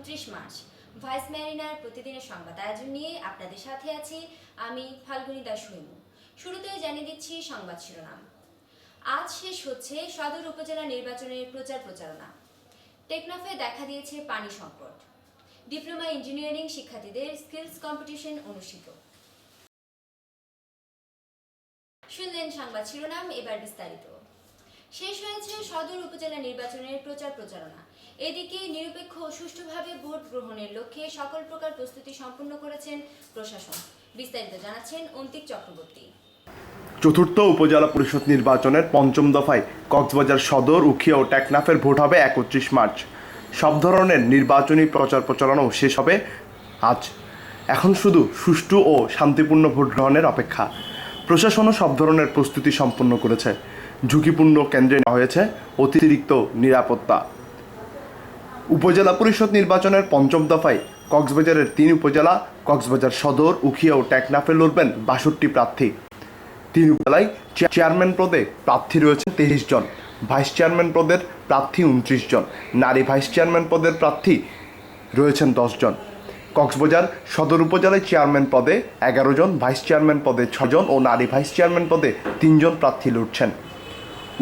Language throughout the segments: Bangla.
29 মার্চ ভয়েস মেরিনার প্রতিদিনের সংবাদ আয়োজন নিয়ে আপনাদের সাথে আছি আমি ফাল্গুনী দাস হৈমু। শুরুতেই জানিয়ে দিচ্ছি সংবাদ শিরোনাম। আজ শেষ হচ্ছে সদর উপজেলা নির্বাচনের প্রচারণা। টেকনাফে দেখা দিয়েছে পানি সংকট। ডিপ্লোমা ইঞ্জিনিয়ারিং শিক্ষার্থীদের স্কিলস কম্পিটিশন অনুষ্ঠিত। শুনলেন সংবাদ শিরোনাম, এবার বিস্তারিত। শেষ হয়েছে সদর উপজেলা নির্বাচনের প্রচারণা। এদিকে নিরপেক্ষ ও সুষ্ঠুভাবে ভোট গ্রহণের লক্ষ্যে সকল প্রকার প্রস্তুতি সম্পন্ন করেছেন প্রশাসন। বিস্তারিত জানাচ্ছেন অন্তিক চক্রবর্তী। চতুর্থ উপজেলা পরিষদ নির্বাচনের পঞ্চম দফায় কক্সবাজার সদর, উখিয়া ও টেকনাফের ভোট হবে 31 মার্চ। সব ধরনের নির্বাচনী প্রচারণাও শেষ হবে আজ। এখন শুধু সুষ্ঠু ও শান্তিপূর্ণ ভোট গ্রহণের অপেক্ষা। প্রশাসনও সব ধরনের প্রস্তুতি সম্পন্ন করেছে। ঝুঁকিপূর্ণ কেন্দ্রে নেওয়া হয়েছে অতিরিক্ত নিরাপত্তা। উপজেলা পরিষদ নির্বাচনের পঞ্চম দফায় কক্সবাজারের 3 উপজেলা কক্সবাজার সদর, উখিয়া ও টেকনাফে লড়বেন 62 প্রার্থী। 3 উপজেলায় চেয়ারম্যান পদে প্রার্থী রয়েছেন 23 জন, ভাইস চেয়ারম্যান পদের প্রার্থী 29 জন, নারী ভাইস চেয়ারম্যান পদের প্রার্থী রয়েছেন 10 জন। কক্সবাজার সদর উপজেলায় চেয়ারম্যান পদে 11 জন, ভাইস চেয়ারম্যান পদে 6 জন ও নারী ভাইস চেয়ারম্যান পদে 3 জন প্রার্থী লড়ছেন।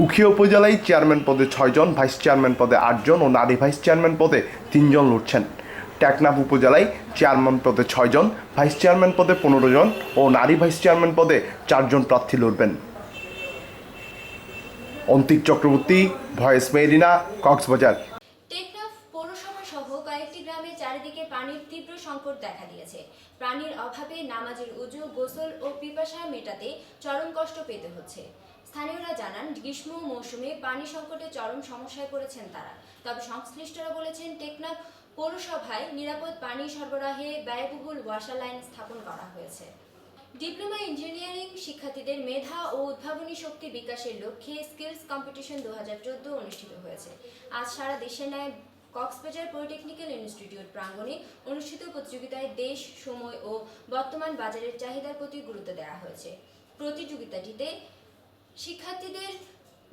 উখিয়া উপজেলায় চেয়ারম্যান পদে 6 জন, ভাইস চেয়ারম্যান পদে 8 জন ও নারী ভাইস চেয়ারম্যান পদে 3 জন লড়ছেন। টেকনাফ উপজেলায় চেয়ারম্যান পদে 6 জন, ভাইস চেয়ারম্যান পদে 15 জন ও নারী ভাইস চেয়ারম্যান পদে 4 জন প্রার্থী লড়বেন। অন্তিক চক্রবর্তী, ভয়েস মেরিনা, কক্সবাজার। টেকনাফ পৌরসভা সহ কয়েকটি গ্রামে চারিদিকে পানির তীব্র সংকট দেখা দিয়েছে। পানির অভাবে নামাজের উজু, গোসল ও পিপাসা মেটাতে চরম কষ্ট পেতে হচ্ছে। স্থানীয়রা জানান, গ্রীষ্ম মৌসুমে পানি সংকটে চরম সমস্যায় পড়েছেন তারা। তবে সংশ্লিষ্টরা বলেছেন, টেকনাফ পৌরসভায় নিরাপদ পানি সরবরাহে ব্যয়বহুল ওয়াসার লাইন স্থাপন করা হয়েছে। ডিপ্লোমা ইঞ্জিনিয়ারিং শিক্ষার্থীদের মেধা ও উদ্ভাবনী শক্তি বিকাশের লক্ষ্যে স্কিলস কম্পিটিশন 2014 অনুষ্ঠিত হয়েছে। আজ সারা দেশের ন্যায় কক্সবাজার পলিটেকনিক্যাল ইনস্টিটিউট প্রাঙ্গণে অনুষ্ঠিত প্রতিযোগিতায় দেশ, সময় ও বর্তমান বাজারের চাহিদার প্রতি গুরুত্ব দেওয়া হয়েছে। প্রতিযোগিতাটিতে শিক্ষার্থীদের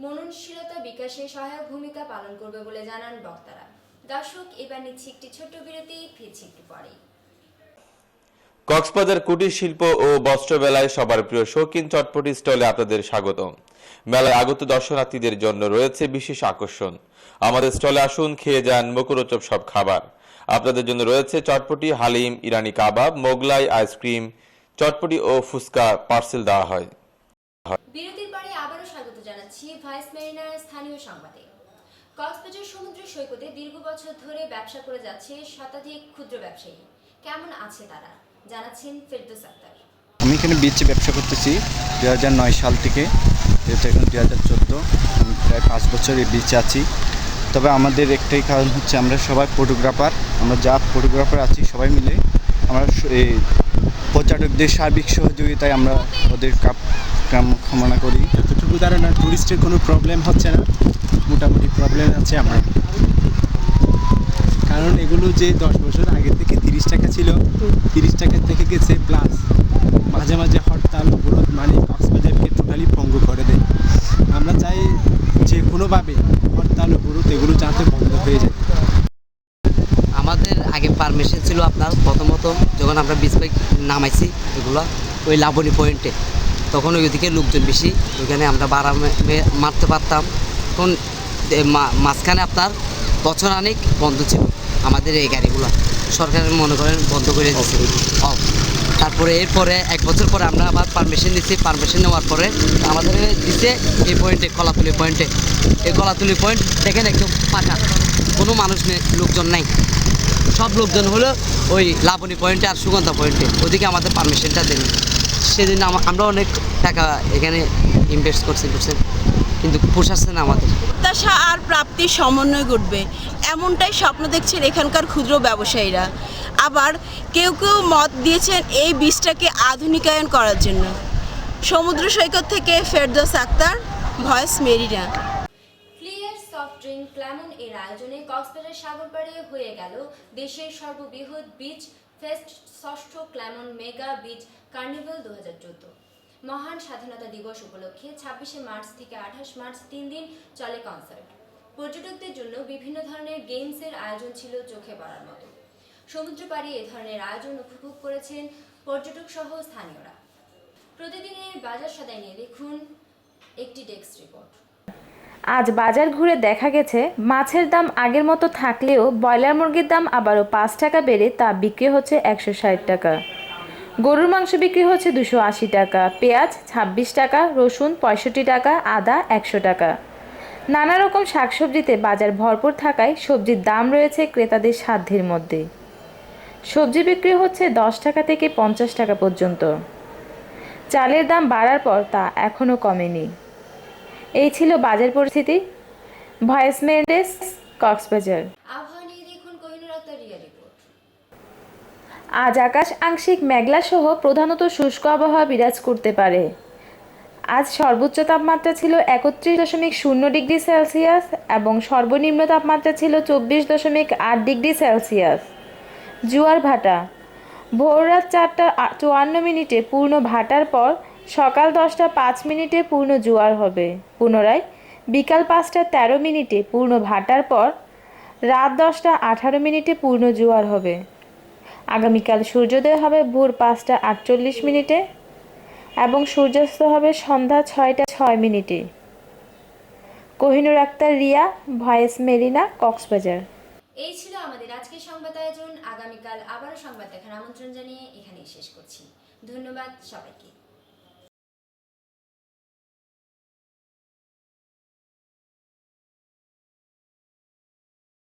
মননশীলতা বিকাশে সহায়ক ভূমিকা পালন করবে বলে জানান বক্তারা। দর্শক, এবার নিচ্ছি একটি ছোট্ট বিরতি, ফিরছি একটু পরেই। কক্সবাজার কুটির শিল্প ও বস্ত্র মেলায় সবার প্রিয় শৌখিন চটপটি স্টলে আপনাদের স্বাগত। মেলায় আগত দর্শনার্থীদের জন্য রয়েছে বিশেষ আকর্ষণ। আমাদের স্টলে আসুন, খেয়ে যান মুখরোচক সব খাবার। আপনাদের জন্য রয়েছে চটপটি, হালিম, ইরানি কাবাব, মোগলাই, আইসক্রিম, চটপটি ও ফুচকা পার্সেল দেওয়া হয়। বিরতির পরে আবারও স্বাগত জানাচ্ছি ভয়েস মেরিনার স্থানীয় সংবাদে। কক্সবাজার সমুদ্র সৈকতে দীর্ঘ বছর ধরে ব্যবসা করে যাচ্ছে শতাধিক ক্ষুদ্র ব্যবসায়ী। কেমন আছে তারা, জানাচ্ছেন ফেরদৌস আক্তার। আমি এখানে বিচে ব্যবসা করতেছি 2009 সাল থেকে, যেহেতু এখন 2014, আমি প্রায় 5 বছর এই বিচে আছি। তবে আমাদের একটাই কারণ হচ্ছে, আমরা সবাই ফটোগ্রাফার। আমরা যা ফটোগ্রাফার আছি সবাই মিলে আমরা এই পর্যটকদের সার্বিক সহযোগিতায় আমরা ওদের কামনা করি। যতটুকু ধারণা, টুরিস্টের কোনো প্রবলেম হচ্ছে না, মোটামুটি প্রবলেম আছে আমার। কারণ এগুলো যে 10 বছর আগে থেকে 30 টাকা ছিল, 30 টাকা থেকে গেছে প্লাস। মাঝে মাঝে হরতাল অবরোধ মানে কক্সবাজারকে টোটালি পঙ্গু করে দেয়। আমরা চাই যে কোনোভাবে হরতাল অবরোধ এগুলো যাতে বন্ধ হয়ে যায়। আমাদের আগে পারমিশন ছিল আপনার প্রথমত যখন আমরা বিচ বাইক নামাইছি এগুলো ওই লাবণী পয়েন্টে, তখন ওইদিকে লোকজন বেশি, ওইখানে আমরা ভাড়া মারতে পারতাম। তখন মাঝখানে আপনার বছর অনেক বন্ধ ছিল আমাদের এই গাড়িগুলো, সরকারের মনে করেন বন্ধ করে দিচ্ছে। তারপরে এরপরে 1 বছর পরে আমরা আবার পারমিশন নিচ্ছি। পারমিশন নেওয়ার পরে আমাদের দিচ্ছে এই পয়েন্টে, কলাতুলি পয়েন্টে। এই কলাতুলি পয়েন্ট দেখেন একদম ফাঁকা, কোনো মানুষ নেই, লোকজন নাই। সব লোকজন হলো ওই লাবণী পয়েন্টে আর সুগন্ধা পয়েন্টে, ওদিকে আমাদের পারমিশনটা দেয়নি। সেদিন আমরা অনেক টাকা এখানে ইনভেস্ট করছি, কিন্তু পোষাচ্ছে না আমাদের। প্রত্যাশা আর প্রাপ্তির সমন্বয় ঘটবে, এমনটাই স্বপ্ন দেখছেন এখানকার ক্ষুদ্র ব্যবসায়ীরা। আবার কেউ কেউ মত দিয়েছেন এই বীজটাকে আধুনিকায়ন করার জন্য। সমুদ্র সৈকত থেকে Ferdous Akter, voice Marina. Clear soft drink ক্ল্যামন এর আয়োজনে কক্সবাজার সাগরপাড়ে হয়ে গেল দেশের সর্ববৃহৎ beach fest 6ষ্ঠ ক্ল্যামন mega beach carnival 2014। মহান স্বাধীনতা দিবস উপলক্ষে 26শে মার্চ থেকে 28 মার্চ 3 দিন চলে কনসার্ট। পর্যটকদের জন্য বিভিন্ন ধরনের গেমসের আয়োজন ছিল চোখে পড়ার মতো। সমুদ্র পাড়ে এ ধরনের আয়োজন উপভোগ করেছেন পর্যটক সহ স্থানীয়রা। প্রতিদিনের বাজার সদাই নিয়ে দেখুন একটি ডেস্ক রিপোর্ট। আজ বাজার ঘুরে দেখা গেছে মাছের দাম আগের মতো থাকলেও ব্রয়লার মুরগির দাম আবারও 5 টাকা বেড়ে তা বিক্রি হচ্ছে 160 টাকা। গরুর মাংস বিক্রি হচ্ছে 280 টাকা, পেঁয়াজ 26 টাকা, রসুন 65 টাকা, আদা 100 টাকা। নানা রকম শাকসবজিতে বাজার ভরপুর থাকায় সবজির দাম রয়েছে ক্রেতাদের সাধ্যের মধ্যে। সবজি বিক্রি হচ্ছে 10 টাকা থেকে 50 টাকা পর্যন্ত। চালের দাম বাড়ার পর তা এখনও কমেনি। এই ছিল বাজার পরিস্থিতি। ভয়েস মেডেস, কক্সবাজার। আবহাওয়া নিয়ে দেখুন কোহিনুর আক্তার রিয়া রিপোর্ট। আজ আকাশ আংশিক মেঘলা সহ প্রধানত শুষ্ক আবহাওয়া বিরাজ করতে পারে। আজ সর্বোচ্চ তাপমাত্রা ছিল 31.0 ডিগ্রি সেলসিয়াস এবং সর্বনিম্ন তাপমাত্রা ছিল 24.8 ডিগ্রি সেলসিয়াস। জোয়ার ভাটা ভোর রাত 4:54 পূর্ণ ভাটার পর সকাল 10:05 পূর্ণ জোয়ার হবে। পুনরায় বিকাল 5:13 পূর্ণ ভাটার পর রাত 10:18 পূর্ণ জোয়ার হবে। আগামীকাল সূর্যোদয় হবে ভোর 5:48 এবং সূর্যাস্ত হবে সন্ধ্যা 6:06। কোহিনুর আক্তার রিয়া, ভয়েস মেরিনা, কক্সবাজার। এই ছিল আমাদের আজকের সংবাদ আয়োজন। আগামীকাল আবারও সংবাদ দেখার আমন্ত্রণ জানিয়ে এখানেই শেষ করছি। ধন্যবাদ সবাইকে।